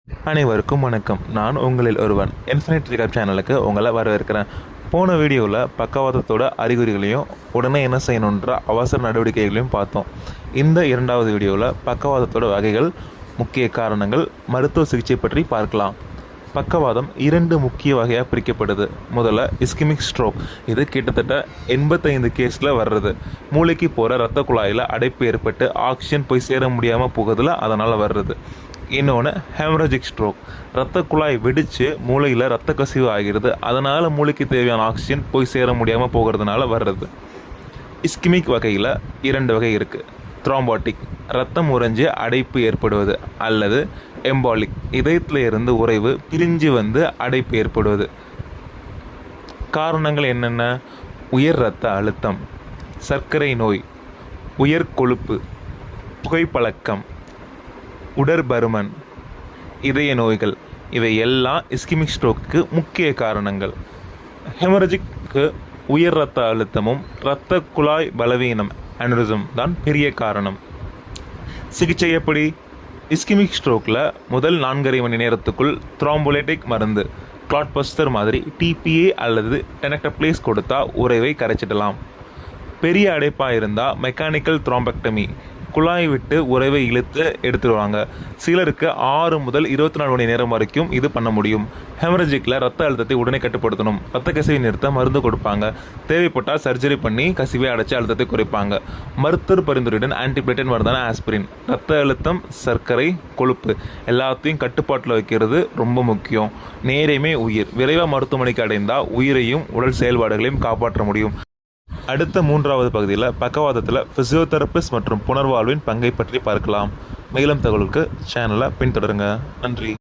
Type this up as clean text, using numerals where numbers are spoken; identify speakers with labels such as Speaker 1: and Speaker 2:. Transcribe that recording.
Speaker 1: அனைவருக்கும் வணக்கம். நான் உங்களில் ஒருவன். இன்ஃபினிட் ரிகப் சேனலுக்கு உங்களை வரவேற்கிறேன். போன வீடியோவில் பக்கவாதத்தோட அறிகுறிகளையும் உடனே என்ன செய்யணுன்ற அவசர நடவடிக்கைகளையும் பார்த்தோம். இந்த இரண்டாவது வீடியோவில் பக்கவாதத்தோட வகைகள், முக்கிய காரணங்கள், மருத்துவ சிகிச்சை பற்றி பார்க்கலாம். பக்கவாதம் 2 முக்கிய வகையாக பிரிக்கப்படுது. முதல்ல இஸ்கிமிக் ஸ்ட்ரோக். இது கிட்டத்தட்ட 85 கேஸில் வர்றது. மூளைக்கு போகிற இரத்த குழாயில் அடைப்பு ஏற்பட்டு ஆக்சிஜன் போய் சேர முடியாமல் போகுதுல, அதனால் வர்றது. இன்னொன்று ஹெமரஜிக் ஸ்ட்ரோக். இரத்த குழாய் வெடித்து மூளையில் இரத்த கசிவு ஆகிறது. அதனால் மூளைக்கு தேவையான ஆக்சிஜன் போய் சேர முடியாமல் போகிறதுனால வர்றது. இஸ்கிமிக் வகையில் 2 வகை இருக்குது. த்ராம்பாட்டிக், இரத்தம் உறைஞ்சி அடைப்பு ஏற்படுவது, அல்லது எம்பாலிக், இதயத்தில் இருந்து உறைவு பிரிஞ்சு வந்து அடைப்பு ஏற்படுவது. காரணங்கள் என்னென்ன? உயர் இரத்த அழுத்தம், சர்க்கரை நோய், உயர் கொழுப்பு, புகைப்பழக்கம், உடற்பருமன், இதய நோய்கள், இவை எல்லாம் இஸ்கிமிக் ஸ்ட்ரோக்கு முக்கிய காரணங்கள். ஹெமரஜிக்கு உயர் இரத்த அழுத்தமும் இரத்த குழாய் பலவீனம் அனிரிசம் தான் பெரிய காரணம். சிகிச்சை எப்படி? இஸ்கிமிக் ஸ்ட்ரோக்கில் முதல் 4.5 மணி நேரத்துக்குள் த்ராம்போலைட்டிக் மருந்து, கிளாட்பஸ்டர் மாதிரி டிபிஏ அல்லது டெனக்டப்ளேஸ் கொடுத்தா உறைவை கரைச்சிடலாம். பெரிய அடைப்பாக இருந்தால் மெக்கானிக்கல் த்ராம்பெக்டமி, குழாய் விட்டு உறைவை இழுத்து எடுத்துடுவாங்க. சிலருக்கு 6 முதல் 24 மணி நேரம் வரைக்கும் இது பண்ண முடியும். ஹெமரஜிக்கில் ரத்த அழுத்தத்தை உடனே கட்டுப்படுத்தணும். ரத்த கசிவை நிறுத்த மருந்து கொடுப்பாங்க. தேவைப்பட்டால் சர்ஜரி பண்ணி கசிவை அடைச்சி அழுத்தத்தை குறைப்பாங்க. மருத்துவர் பரிந்துரையுடன் ஆன்டிபிளேட்டட் மருந்தான ஆஸ்பிரின். ரத்த அழுத்தம், சர்க்கரை, கொழுப்பு எல்லாத்தையும் கட்டுப்பாட்டில் வைக்கிறது ரொம்ப முக்கியம். நேரமே உயிர். விரைவாக மருத்துவமனைக்கு அடைந்தால் உயிரையும் உடல் செயல்பாடுகளையும் காப்பாற்ற முடியும். அடுத்த 3வது பகுதியில் பக்கவாதத்தில் ஃபிசியோதெரபிஸ்ட் மற்றும் புனர்வாழ்வின் பங்கை பற்றி பார்க்கலாம். மேலும் தகவலுக்கு சேனலை பின்தொடருங்க. நன்றி.